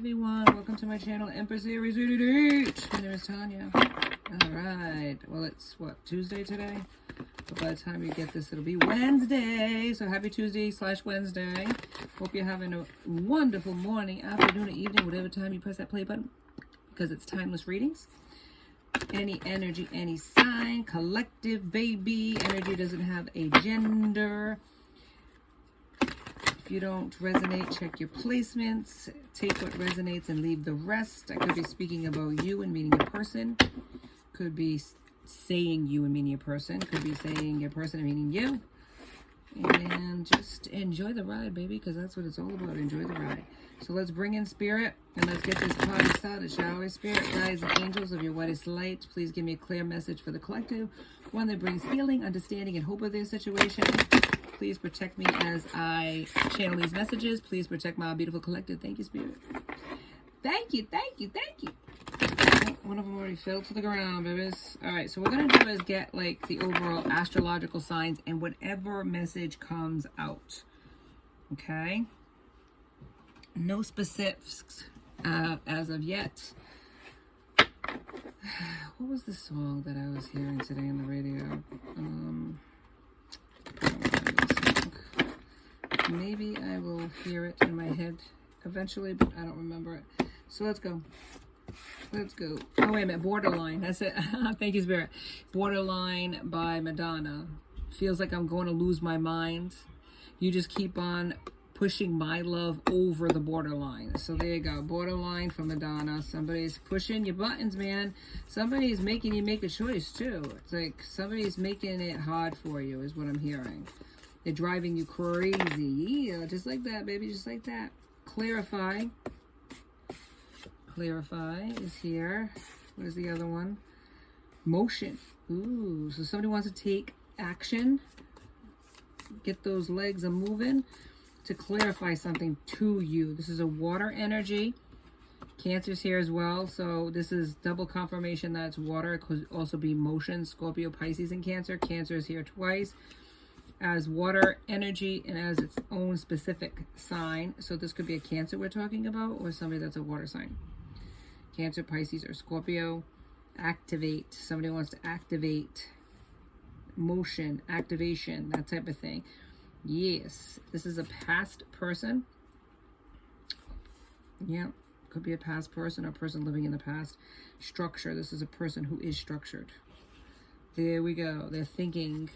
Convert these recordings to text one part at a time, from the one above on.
Everyone, welcome to my channel, Empress Aries. My name is Tanya. Alright, well it's what, Tuesday today? But by the time you get this, it'll be Wednesday. So happy Tuesday / Wednesday. Hope you're having a wonderful morning, afternoon, or evening, whatever time you press that play button, because it's timeless readings. Any energy, any sign, collective baby. Energy doesn't have a gender. If you don't resonate, check your placements. Take what resonates and leave the rest. I could be speaking about you and meaning your person. Could be saying you and meaning your person. Could be saying your person and meaning you. And just enjoy the ride, baby, because that's what it's all about. Enjoy the ride. So let's bring in spirit and let's get this party started, shall we? Spirit, guides, and angels of your whitest light, please give me a clear message for the collective. One that brings healing, understanding, and hope of their situation. Please protect me as I channel these messages. Please protect my beautiful collective. Thank you, Spirit. Thank you, thank you, thank you. Oh, one of them already fell to the ground, babies. All right, so what we're going to do is get like the overall astrological signs and whatever message comes out. Okay? No specifics as of yet. What was the song that I was hearing today on the radio? Maybe I will hear it in my head eventually, but I don't remember it. So let's go. Let's go. Oh, wait a minute. Borderline. That's it. Thank you, Spirit. Borderline by Madonna. Feels like I'm going to lose my mind. You just keep on pushing my love over the borderline. So there you go. Borderline from Madonna. Somebody's pushing your buttons, man. Somebody's making you make a choice, too. It's like somebody's making it hard for you is what I'm hearing. They're driving you crazy. Yeah, just like that, baby. Just like that. Clarify. Clarify is here. What is the other one? Motion. Ooh, so somebody wants to take action. Get those legs a moving to clarify something to you. This is a water energy. Cancer's here as well. So this is double confirmation that it's water. It could also be motion. Scorpio, Pisces, and Cancer. Cancer is here twice as water energy and as its own specific sign. So this could be a Cancer we're talking about or somebody that's a water sign. Cancer, Pisces, or Scorpio. Activate. Somebody wants to activate. Motion, activation, that type of thing. Yes. This is a past person. Yeah. Could be a past person or a person living in the past. Structure. This is a person who is structured. There we go. They're thinking.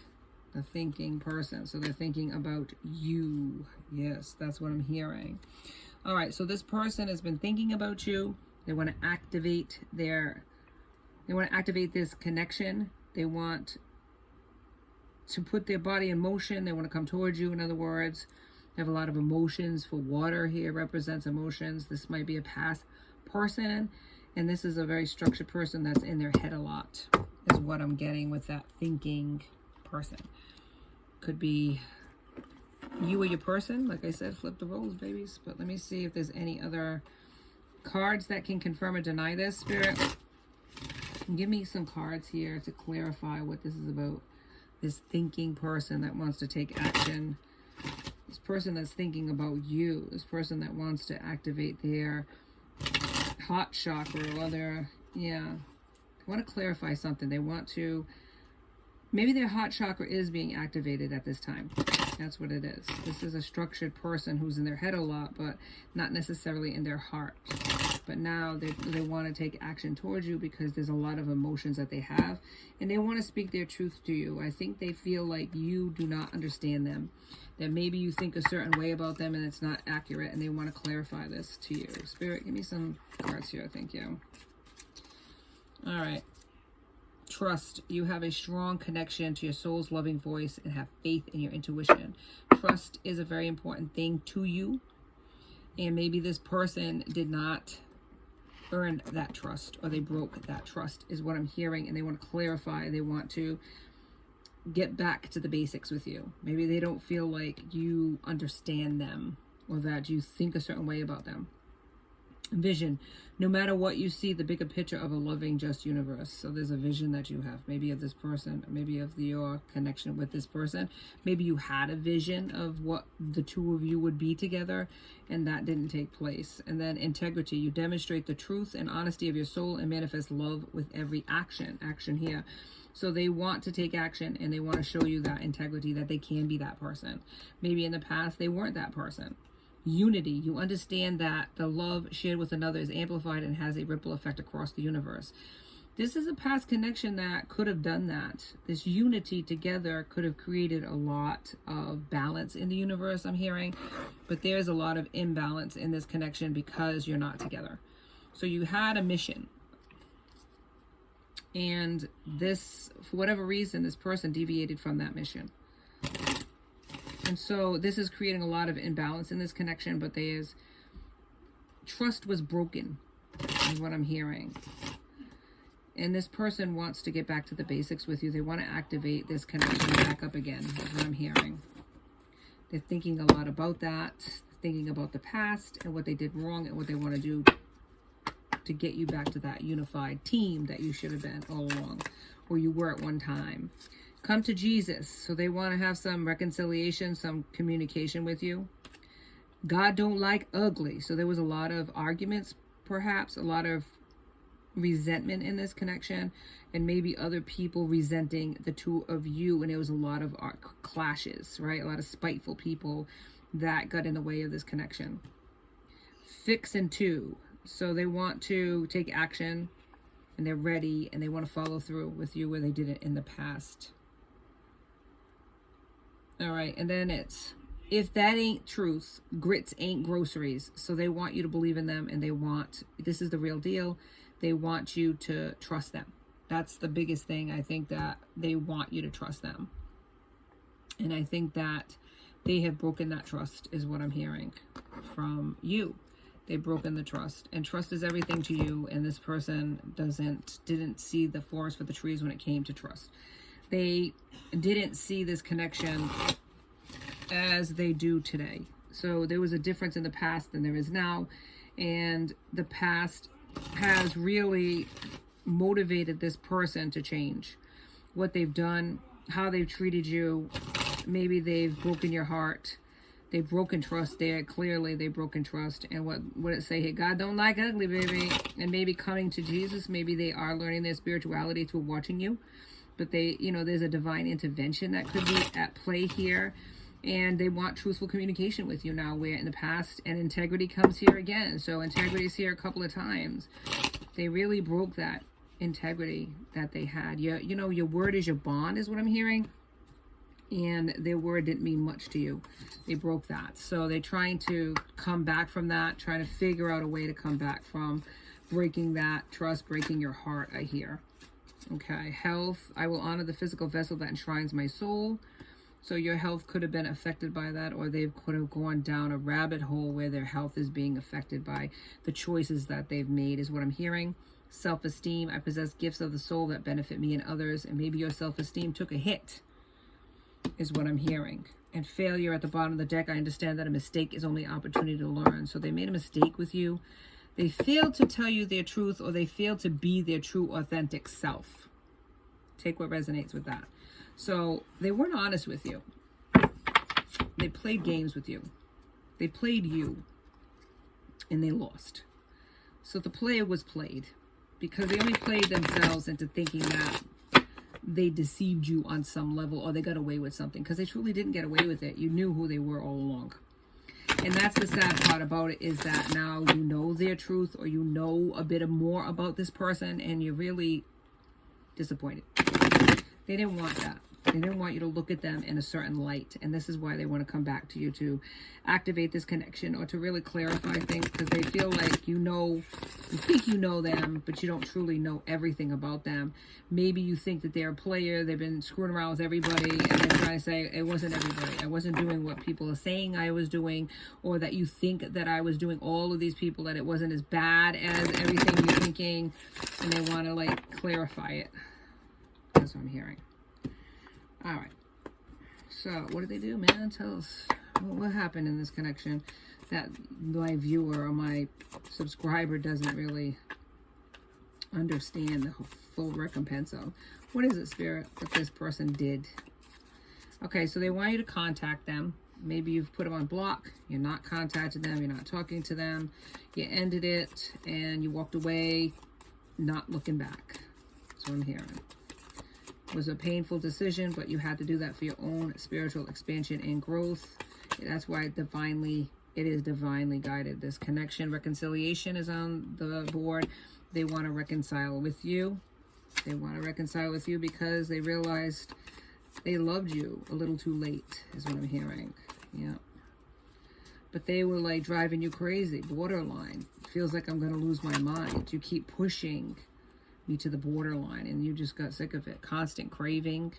The thinking person. So they're thinking about you. Yes, that's what I'm hearing. All right, so this person has been thinking about you. They want to activate this connection. They want to put their body in motion. They want to come towards you, in other words. They have a lot of emotions. For water here represents emotions. This might be a past person, and this is a very structured person that's in their head a lot, is what I'm getting with that thinking person. Could be you or your person. Like I said, flip the roles, babies. But let me see if there's any other cards that can confirm or deny this, Spirit. Give me some cards here to clarify what this is about. This thinking person that wants to take action. This person that's thinking about you. This person that wants to activate their heart chakra or their, yeah. They want to clarify something. They want to, maybe their heart chakra is being activated at this time. That's what it is. This is a structured person who's in their head a lot, but not necessarily in their heart. But now they want to take action towards you because there's a lot of emotions that they have. And they want to speak their truth to you. I think they feel like you do not understand them. That maybe you think a certain way about them and it's not accurate. And they want to clarify this to you. Spirit, give me some cards here. Thank you. All right. Trust. You have a strong connection to your soul's loving voice and have faith in your intuition. Trust is a very important thing to you. And maybe this person did not earn that trust, or they broke that trust, is what I'm hearing. And they want to clarify. They want to get back to the basics with you. Maybe they don't feel like you understand them or that you think a certain way about them. Vision. No matter what you see, the bigger picture of a loving, just universe. So there's a vision that you have, maybe of this person, maybe of your connection with this person. Maybe you had a vision of what the two of you would be together, and that didn't take place. And then integrity. You demonstrate the truth and honesty of your soul and manifest love with every action. Action here. So they want to take action, and they want to show you that integrity, that they can be that person. Maybe in the past they weren't that person. Unity. You understand that the love shared with another is amplified and has a ripple effect across the universe. This is a past connection that could have done that. This unity together could have created a lot of balance in the universe, I'm hearing. But there's a lot of imbalance in this connection because you're not together. So you had a mission. And this, for whatever reason, this person deviated from that mission. And so this is creating a lot of imbalance in this connection, but trust was broken, is what I'm hearing. And this person wants to get back to the basics with you. They want to activate this connection back up again, is what I'm hearing. They're thinking a lot about that, thinking about the past and what they did wrong and what they want to do to get you back to that unified team that you should have been all along, or you were at one time. Come to Jesus. So they want to have some reconciliation, some communication with you. God don't like ugly. So there was a lot of arguments, perhaps, a lot of resentment in this connection, and maybe other people resenting the two of you. And there was a lot of clashes, right? A lot of spiteful people that got in the way of this connection. Fix and two. So they want to take action, and they're ready, and they want to follow through with you where they did it in the past. All right, and then it's, if that ain't truth, grits ain't groceries. So they want you to believe in them, and they want, this is the real deal. They want you to trust them. That's the biggest thing. I think that they want you to trust them. And I think that they have broken that trust, is what I'm hearing from you. They've broken the trust, and trust is everything to you. And this person didn't see the forest for the trees when it came to trust. They didn't see this connection as they do today. So there was a difference in the past than there is now. And the past has really motivated this person to change. What they've done, how they've treated you. Maybe they've broken your heart. They've broken trust there. Clearly, they've broken trust. And what would it say here? God don't like ugly, baby. And maybe coming to Jesus, maybe they are learning their spirituality through watching you. But they, there's a divine intervention that could be at play here. And they want truthful communication with you now, where in the past, and integrity comes here again. So integrity is here a couple of times. They really broke that integrity that they had. Your word is your bond, is what I'm hearing. And their word didn't mean much to you. They broke that. So they're trying to come back from that, trying to figure out a way to come back from breaking that trust, breaking your heart, I hear. Okay, health. I will honor the physical vessel that enshrines my soul. So your health could have been affected by that, or they could have gone down a rabbit hole where their health is being affected by the choices that they've made, is what I'm hearing. Self-esteem. I possess gifts of the soul that benefit me and others, and maybe your self-esteem took a hit, is what I'm hearing. And failure at the bottom of the deck. I understand that a mistake is only an opportunity to learn. So they made a mistake with you. They failed to tell you their truth, or they failed to be their true, authentic self. Take what resonates with that. So they weren't honest with you. They played games with you. They played you, and they lost. So the player was played, because they only played themselves into thinking that they deceived you on some level, or they got away with something, because they truly didn't get away with it. You knew who they were all along. And that's the sad part about it, is that now you know their truth, or you know a bit more about this person, and you're really disappointed. They didn't want that. They didn't want you to look at them in a certain light. And this is why they want to come back to you to activate this connection, or to really clarify things, because they feel like you think you know them, but you don't truly know everything about them. Maybe you think that they're a player. They've been screwing around with everybody, and they're trying to say, it wasn't everybody. I wasn't doing what people are saying I was doing, or that you think that I was doing, all of these people, that it wasn't as bad as everything you're thinking. And they want to clarify it. That's what I'm hearing. All right. So what did they do, man? Tell us what happened in this connection. that my viewer or my subscriber doesn't really understand the full recompense of. What is it, Spirit, that this person did? Okay, so they want you to contact them. Maybe you've put them on block. You're not contacting them. You're not talking to them. You ended it and you walked away, not looking back. That's what I'm hearing. It was a painful decision, but you had to do that for your own spiritual expansion and growth. That's why it is divinely guided. This connection, reconciliation is on the board. They want to reconcile with you. They want to reconcile with you because they realized they loved you a little too late, is what I'm hearing. Yeah. But they were like driving you crazy, borderline. Feels like I'm going to lose my mind. You keep pushing me to the borderline, and you just got sick of it. Constant craving.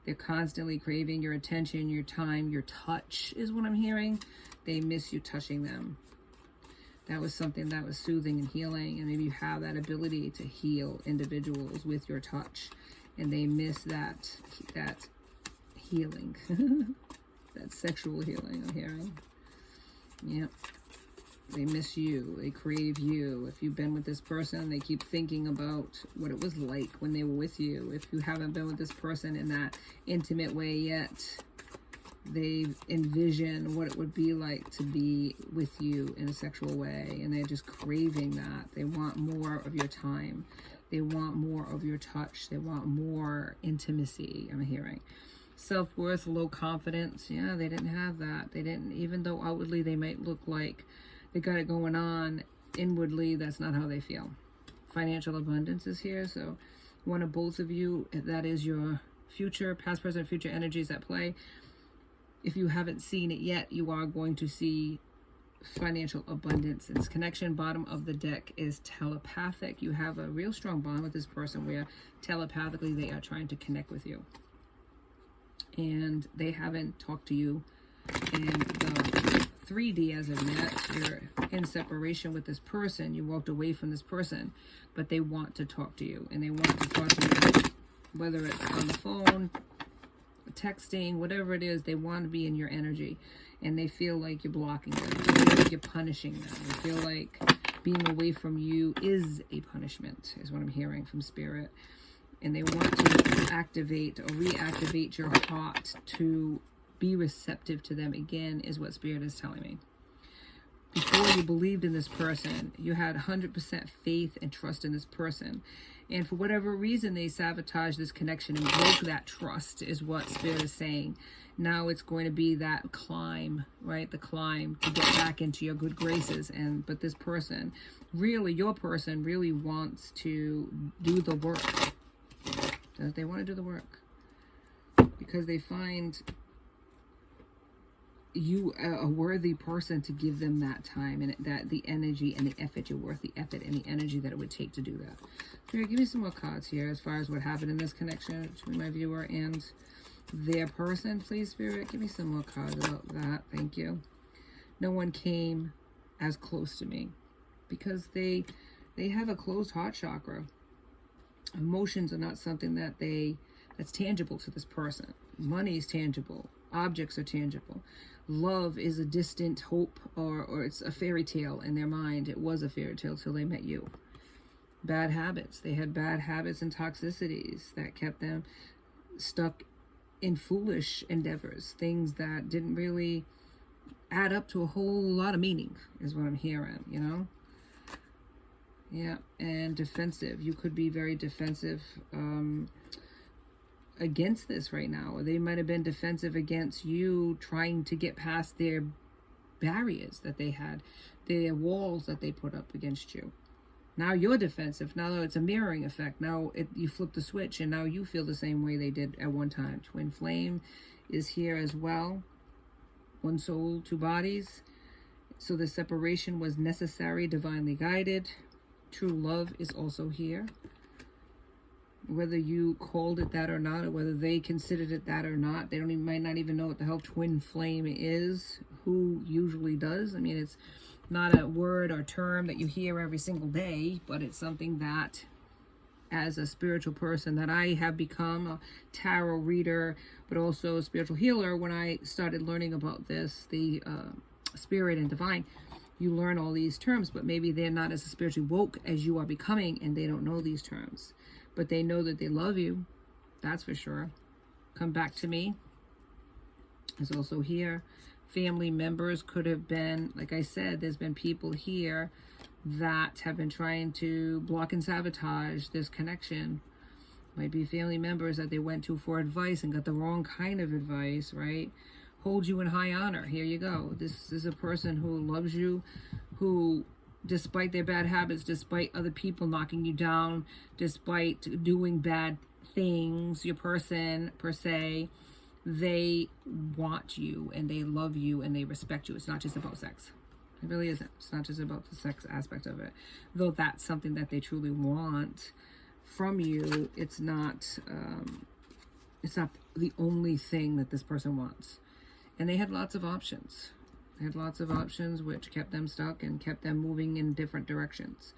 They're constantly craving your attention, your time, your touch is what I'm hearing. They miss you touching them. That was something that was soothing and healing, and maybe you have that ability to heal individuals with your touch, and they miss that healing. That sexual healing I'm hearing. Yep. They miss you. They crave you. If you've been with this person, they keep thinking about what it was like when they were with you. If you haven't been with this person in that intimate way yet, they envision what it would be like to be with you in a sexual way, and they're just craving that. They want more of your time. They want more of your touch. They want more intimacy, I'm hearing. Self-worth, low confidence. Yeah, they didn't have that. They didn't, even though outwardly they might look like they got it going on, inwardly that's not how they feel. Financial abundance is here, so one of both of you, that is your future, past, present, future energies at play. If you haven't seen it yet, you are going to see financial abundance. This connection, bottom of the deck, is telepathic. You have a real strong bond with this person where telepathically they are trying to connect with you. And they haven't talked to you in the 3D as of yet. You're in separation with this person. You walked away from this person, but they want to talk to you. And they want to talk to you, whether it's on the phone, texting, whatever it is. They want to be in your energy, and they feel like you're blocking them. They feel like you're punishing them. They feel like being away from you is a punishment, is what I'm hearing from Spirit. And they want to activate or reactivate your heart to be receptive to them again, is what Spirit is telling me. Before you believed in this person, you had 100% faith and trust in this person. And for whatever reason, they sabotaged this connection and broke that trust, is what Spirit is saying. Now it's going to be that climb, right? The climb to get back into your good graces. But this person, really, your person really wants to do the work. They want to do the work because they find you a worthy person to give them that time and that the energy and the effort. You're worth the effort and the energy that it would take to do that. Spirit, give me some more cards here as far as what happened in this connection between my viewer and their person, please. Spirit, give me some more cards about that. Thank you. No one came as close to me because they have a closed heart chakra. Emotions are not something that's tangible to this person. Money is tangible. Objects are tangible. Love is a distant hope, or it's a fairy tale in their mind. It was a fairy tale till they met you. Bad habits. They had bad habits and toxicities that kept them stuck in foolish endeavors. Things that didn't really add up to a whole lot of meaning, is what I'm hearing, you know? Yeah, and defensive. You could be very defensive against this right now. Or they might have been defensive against you trying to get past their barriers that they had, their walls that they put up against you. Now you're defensive. Now it's a mirroring effect. Now you flip the switch, and now you feel the same way they did at one time. Twin flame is here as well. One soul, two bodies. So the separation was necessary, divinely guided. True love is also here. Whether you called it that or not, or whether they considered it that or not, they might not even know what the hell twin flame is. Who usually does? I mean, it's not a word or term that you hear every single day, but it's something that, as a spiritual person, that I have become a tarot reader, but also a spiritual healer. When I started learning about this, the spirit and divine, you learn all these terms, but maybe they're not as spiritually woke as you are becoming, and they don't know these terms. But they know that they love you. That's for sure. Come back to me is also here. Family members could have been, like I said, there's been people here that have been trying to block and sabotage this connection. Might be family members that they went to for advice and got the wrong kind of advice, right? Hold you in high honor. Here you go. This is a person who loves you, who, despite their bad habits, despite other people knocking you down, despite doing bad things, your person per se, they want you and they love you and they respect you. It's not just about sex. It really isn't. It's not just about the sex aspect of it. Though that's something that they truly want from you, it's not the only thing that this person wants. And they had lots of options. They had lots of options which kept them stuck and kept them moving in different directions.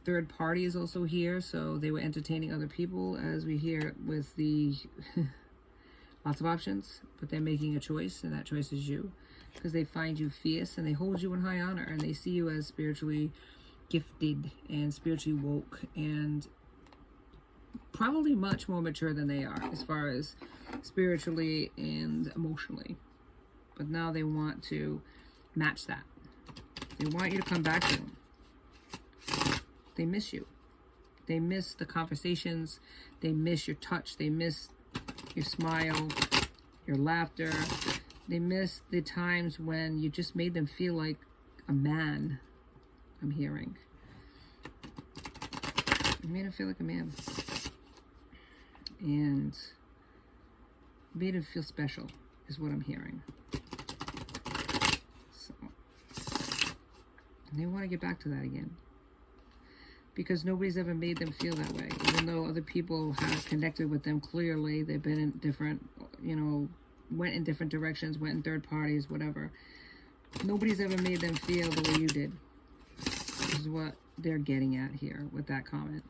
Third party is also here, so they were entertaining other people, as we hear with the lots of options, but they're making a choice, and that choice is you, because they find you fierce and they hold you in high honor, and they see you as spiritually gifted and spiritually woke and probably much more mature than they are as far as spiritually and emotionally. But now they want to match that. They want you to come back to them. They miss you. They miss the conversations. They miss your touch. They miss your smile, your laughter. They miss the times when you just made them feel like a man. I'm hearing. You made him feel like a man. And made him feel special, is what I'm hearing. So, and they want to get back to that again. Because nobody's ever made them feel that way. Even though other people have connected with them clearly, they've been in different, went in different directions, went in third parties, whatever. Nobody's ever made them feel the way you did. This is what they're getting at here with that comment.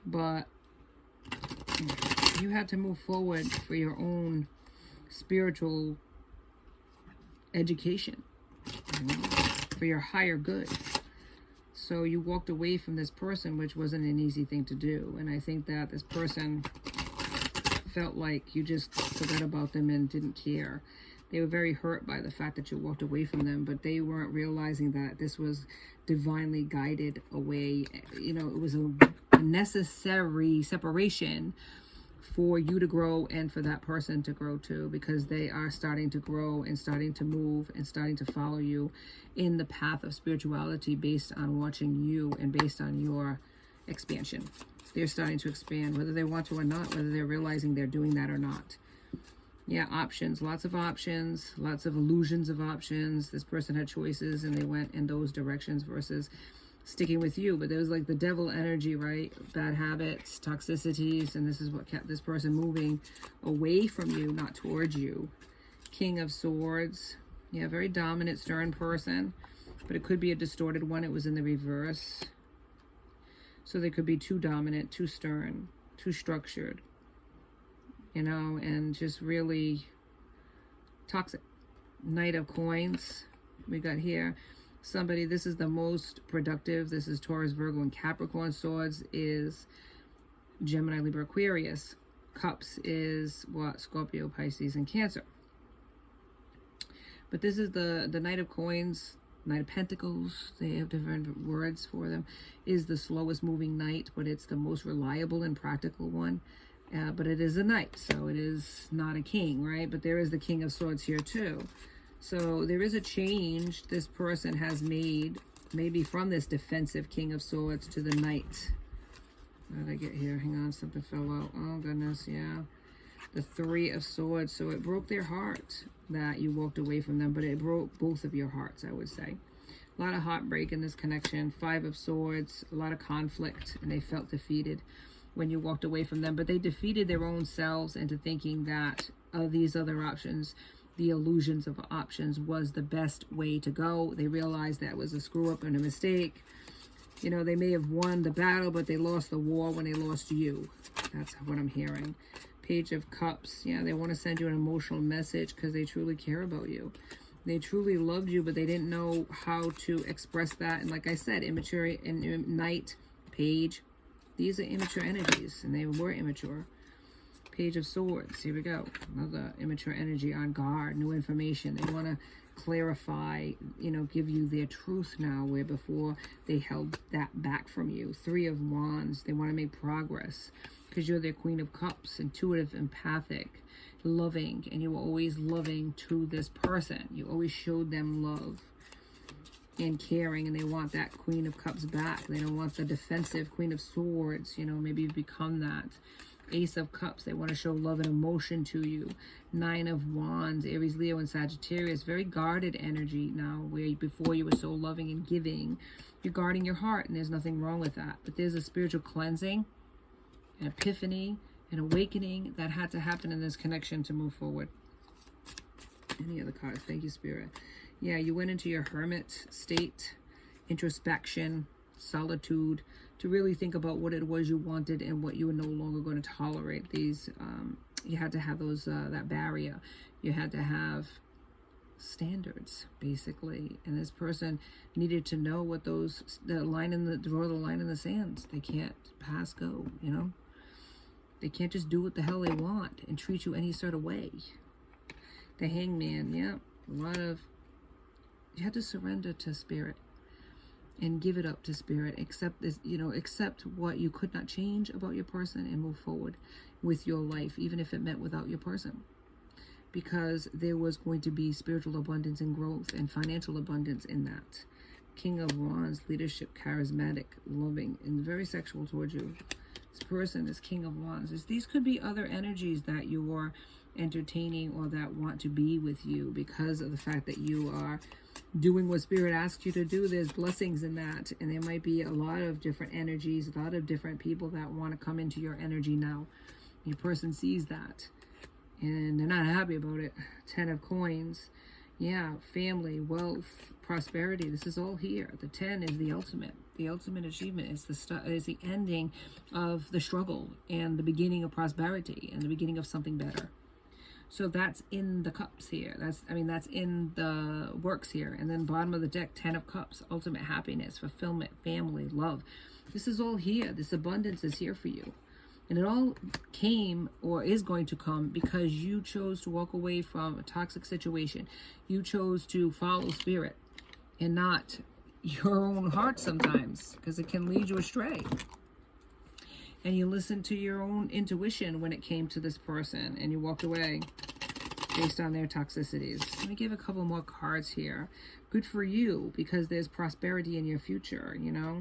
But you had to move forward for your own spiritual education, for your higher good. So you walked away from this person, which wasn't an easy thing to do. And I think that this person felt like you just forgot about them and didn't care. They were very hurt by the fact that you walked away from them, but they weren't realizing that this was divinely guided away. It was a necessary separation for you to grow and for that person to grow too, because they are starting to grow and starting to move and starting to follow you in the path of spirituality based on watching you and based on your expansion. They're starting to expand, whether they want to or not, whether they're realizing they're doing that or not. Yeah, options, lots of illusions of options. This person had choices and they went in those directions versus sticking with you. But there was like the devil energy, right? Bad habits, toxicities, and this is what kept this person moving away from you, not towards you. King of Swords. Yeah, very dominant, stern person, but it could be a distorted one. It was in the reverse. So they could be too dominant, too stern, too structured, and just really toxic. Knight of Coins. We got here. Somebody, this is the most productive. This is Taurus, Virgo, and Capricorn. Swords is Gemini, Libra, Aquarius. Cups is what? Scorpio, Pisces, and Cancer. But this is the Knight of Coins, Knight of Pentacles. They have different words for them. Is the slowest moving knight, but it's the most reliable and practical one. But it is a knight, so it is not a king, right? But there is the King of Swords here too. So there is a change this person has made, maybe from this defensive King of Swords to the Knight. What did I get here? Hang on, something fell out. Oh, goodness, yeah. The Three of Swords. So it broke their heart that you walked away from them, but it broke both of your hearts, I would say. A lot of heartbreak in this connection. Five of Swords, a lot of conflict, and they felt defeated when you walked away from them. But they defeated their own selves into thinking that these other options, the illusions of options, was the best way to go. They realized that was a screw up and a mistake. They may have won the battle, but they lost the war when they lost you. That's what I'm hearing. Page of Cups. Yeah, they want to send you an emotional message because they truly care about you. They truly loved you, but they didn't know how to express that. And like I said, immature and Knight, Page, these are immature energies, and they were immature. Page of Swords, here we go. Another immature energy, on guard, new information. They want to clarify, you know, give you their truth now, where before they held that back from you. Three of Wands, they want to make progress because you're their Queen of Cups, intuitive, empathic, loving, and you were always loving to this person. You always showed them love and caring, and they want that Queen of Cups back. They don't want the defensive Queen of Swords, you know, maybe you become that. Ace of Cups, they want to show love and emotion to you. Nine of Wands, Aries, Leo, and Sagittarius, very guarded energy now, where before you were so loving and giving. You're guarding your heart, and there's nothing wrong with that. But there's a spiritual cleansing, an epiphany, an awakening that had to happen in this connection to move forward. Any other cards? Thank you, Spirit. Yeah, you went into your hermit state, introspection, solitude, to really think about what it was you wanted and what you were no longer going to tolerate. These, you had to have those, that barrier. You had to have standards, basically. And this person needed to know what those, draw the line in the sand. They can't pass go, you know. They can't just do what the hell they want and treat you any sort of way. The Hangman, yeah, a lot of, you had to surrender to Spirit and give it up to Spirit. Accept this, you know, accept what you could not change about your person and move forward with your life, even if it meant without your person. Because there was going to be spiritual abundance and growth and financial abundance in that. King of Wands, leadership, charismatic, loving, and very sexual towards you. This person is King of Wands. These could be other energies that you are entertaining or that want to be with you because of the fact that you are doing what Spirit asks you to do. There's blessings in that, and there might be a lot of different energies, a lot of different people that want to come into your energy now. Your person sees that and they're not happy about it. 10 of Coins, yeah, family, wealth, prosperity, this is all here. The 10 is the ultimate achievement. It's the ending of the struggle and the beginning of prosperity and the beginning of something better. So that's in the cups here. That's in the works here. And then bottom of the deck, 10 of Cups, ultimate happiness, fulfillment, family, love. This is all here. This abundance is here for you. And it all came or is going to come because you chose to walk away from a toxic situation. You chose to follow Spirit and not your own heart sometimes, because it can lead you astray. And you listened to your own intuition when it came to this person, and you walked away based on their toxicities. Let me give a couple more cards here. Good for you, because there's prosperity in your future, you know.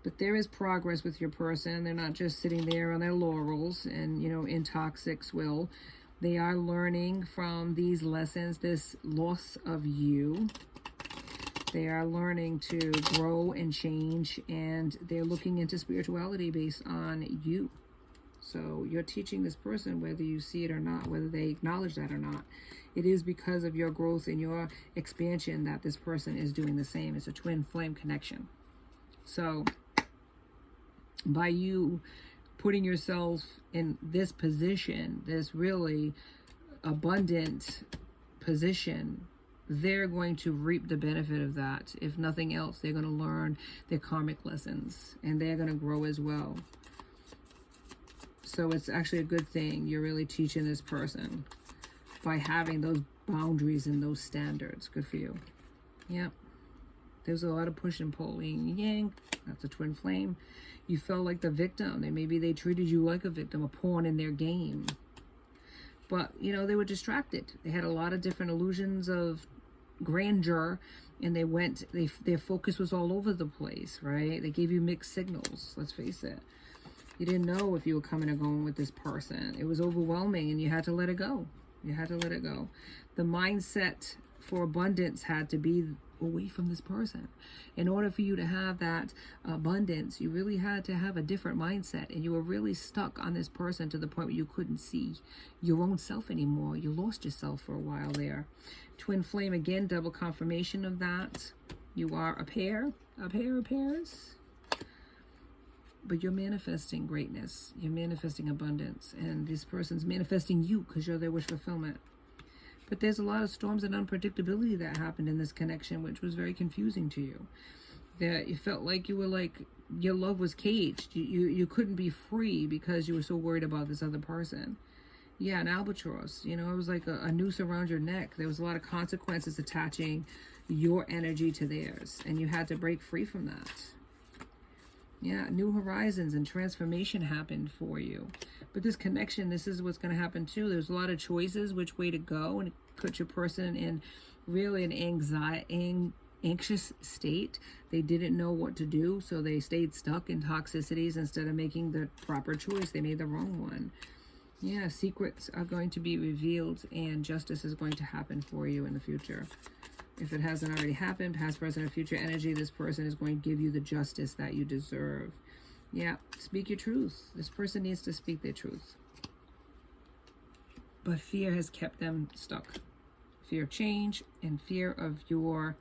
But there is progress with your person. They're not just sitting there on their laurels and, you know, in toxic swill. They are learning from these lessons, this loss of you. They are learning to grow and change, and they're looking into spirituality based on you. So you're teaching this person, whether you see it or not, whether they acknowledge that or not. It is because of your growth and your expansion that this person is doing the same. It's a twin flame connection. So by you putting yourself in this position, this really abundant position, they're going to reap the benefit of that. If nothing else, they're going to learn their karmic lessons, and they're going to grow as well. So it's actually a good thing. You're really teaching this person by having those boundaries and those standards. Good for you. Yep. There's a lot of push and pull, yin and yang. That's a twin flame. You felt like the victim. Maybe they treated you like a victim, a pawn in their game. But, you know, they were distracted. They had a lot of different illusions of grandeur, and their focus was all over the place, right? They gave you mixed signals, let's face it. You didn't know if you were coming or going with this person. It was overwhelming, and you had to let it go. You had to let it go. The mindset for abundance had to be away from this person. In order for you to have that abundance, you really had to have a different mindset, and you were really stuck on this person to the point where you couldn't see your own self anymore. You lost yourself for a while there. Twin flame again, double confirmation of that. You are a pair of pairs. But you're manifesting greatness. You're manifesting abundance. And this person's manifesting you because you're their wish fulfillment. But there's a lot of storms and unpredictability that happened in this connection, which was very confusing to you. That you felt like you were like, your love was caged. You couldn't be free because you were so worried about this other person. Yeah, an albatross. You know, it was like a noose around your neck. There was a lot of consequences attaching your energy to theirs, and you had to break free from that. Yeah, new horizons and transformation happened for you. But this connection, this is what's going to happen too. There's a lot of choices which way to go, and it puts your person in really an anxious state. They didn't know what to do, so they stayed stuck in toxicities instead of making the proper choice. They made the wrong one. Yeah, secrets are going to be revealed, and justice is going to happen for you in the future. If it hasn't already happened, past, present, or future energy, this person is going to give you the justice that you deserve. Yeah, speak your truth. This person needs to speak their truth. But fear has kept them stuck. Fear of change and fear of your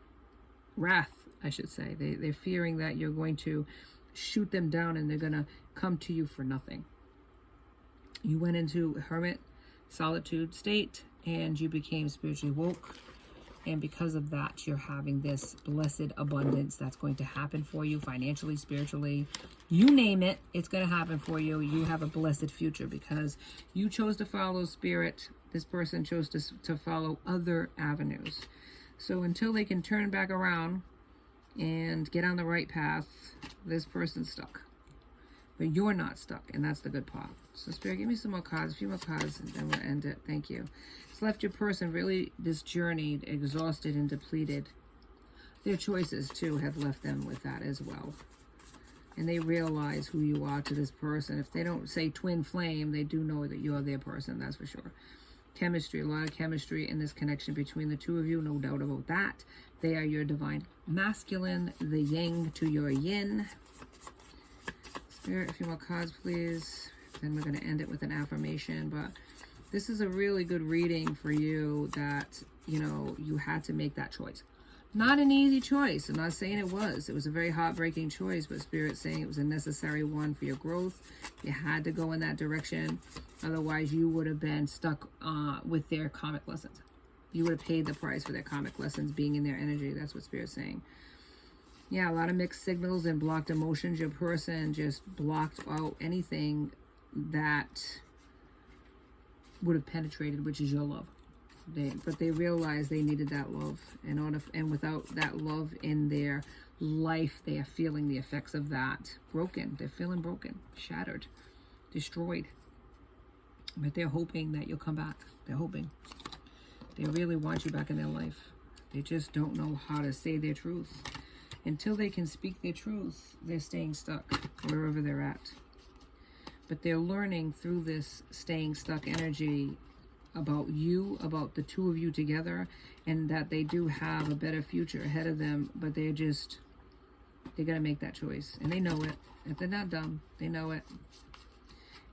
wrath, I should say. They're fearing that you're going to shoot them down and they're going to come to you for nothing. You went into hermit, solitude state, and you became spiritually woke. And because of that, you're having this blessed abundance that's going to happen for you financially, spiritually. You name it, it's going to happen for you. You have a blessed future because you chose to follow spirit. This person chose to follow other avenues. So until they can turn back around and get on the right path, this person's stuck. But you're not stuck, and that's the good part. So Spirit, give me some more cards, a few more cards, and then we'll end it. Thank you. It's left your person really disjourneyed, exhausted, and depleted. Their choices, too, have left them with that as well. And they realize who you are to this person. If they don't say twin flame, they do know that you're their person, that's for sure. Chemistry, a lot of chemistry in this connection between the two of you, no doubt about that. They are your divine masculine, the yang to your yin. Spirit, a few more cards, please. Then we're going to end it with an affirmation. But this is a really good reading for you that, you know, you had to make that choice. Not an easy choice. I'm not saying it was. It was a very heartbreaking choice, but Spirit's saying it was a necessary one for your growth. You had to go in that direction. Otherwise, you would have been stuck with their karmic lessons. You would have paid the price for their karmic lessons being in their energy. That's what Spirit's saying. Yeah, a lot of mixed signals and blocked emotions. Your person just blocked out anything that would have penetrated, which is your love. But they realized they needed that love. And without that love in their life, they are feeling the effects of that. Broken. They're feeling broken, shattered, destroyed. But they're hoping that you'll come back. They're hoping. They really want you back in their life. They just don't know how to say their truth. Until they can speak their truth, they're staying stuck wherever they're at. But they're learning through this staying stuck energy about you, about the two of you together, and that they do have a better future ahead of them, but they're going to make that choice. And they know it. If they're not dumb, they know it.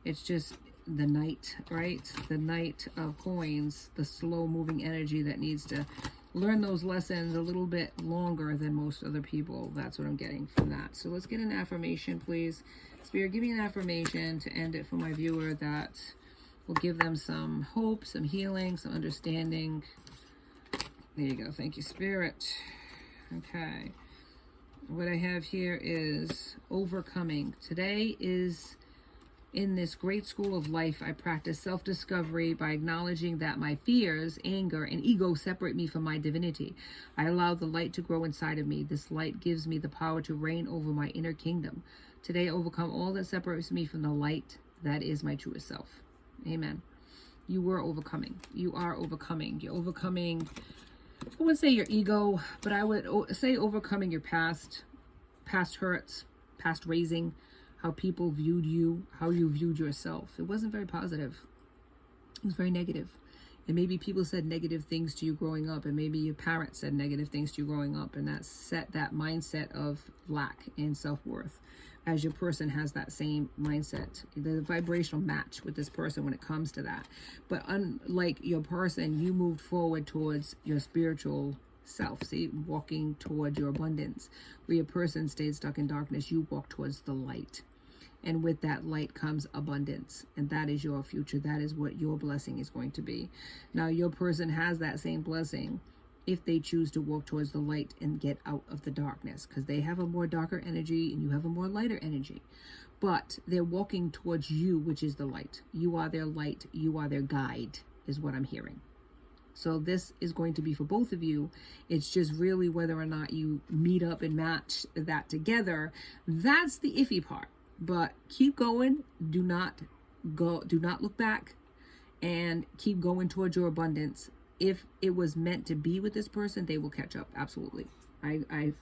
It's just the knight, right? The knight of coins, the slow-moving energy that needs to learn those lessons a little bit longer than most other people. That's what I'm getting from that. So let's get an affirmation, please. Spirit, give me an affirmation to end it for my viewer that will give them some hope, some healing, some understanding. There you go. Thank you, Spirit. Okay. What I have here is overcoming. Today is, in this great school of life, I practice self-discovery by acknowledging that my fears, anger, and ego separate me from my divinity. I allow the light to grow inside of me. This light gives me the power to reign over my inner kingdom. Today, I overcome all that separates me from the light that is my truest self. Amen. You were overcoming. You are overcoming. You're overcoming, I wouldn't say your ego, but I would say overcoming your past hurts, past raising, how people viewed you, how you viewed yourself. It wasn't very positive. It was very negative. And maybe people said negative things to you growing up, and maybe your parents said negative things to you growing up, and that set that mindset of lack and self-worth. As your person has that same mindset, the vibrational match with this person when it comes to that. But unlike your person, you moved forward towards your spiritual self, see, walking towards your abundance. Where your person stayed stuck in darkness, you walk towards the light. And with that light comes abundance. And that is your future. That is what your blessing is going to be. Now, your person has that same blessing if they choose to walk towards the light and get out of the darkness, because they have a more darker energy and you have a more lighter energy. But they're walking towards you, which is the light. You are their light. You are their guide, is what I'm hearing. So this is going to be for both of you. It's just really whether or not you meet up and match that together. That's the iffy part. But keep going. Do not look back, and keep going towards your abundance. If it was meant to be with this person, they will catch up. Absolutely. I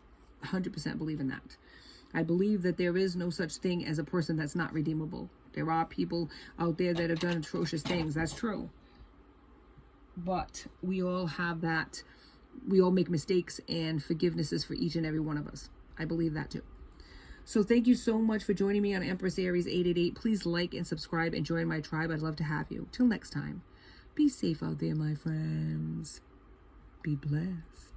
100% believe in that. I believe that there is no such thing as a person that's not redeemable. There are people out there that have done atrocious things. That's true. But we all have that. We all make mistakes, and forgiveness is for each and every one of us. I believe that too. So thank you so much for joining me on Empress Aries 888. Please like and subscribe and join my tribe. I'd love to have you. Till next time. Be safe out there, my friends. Be blessed.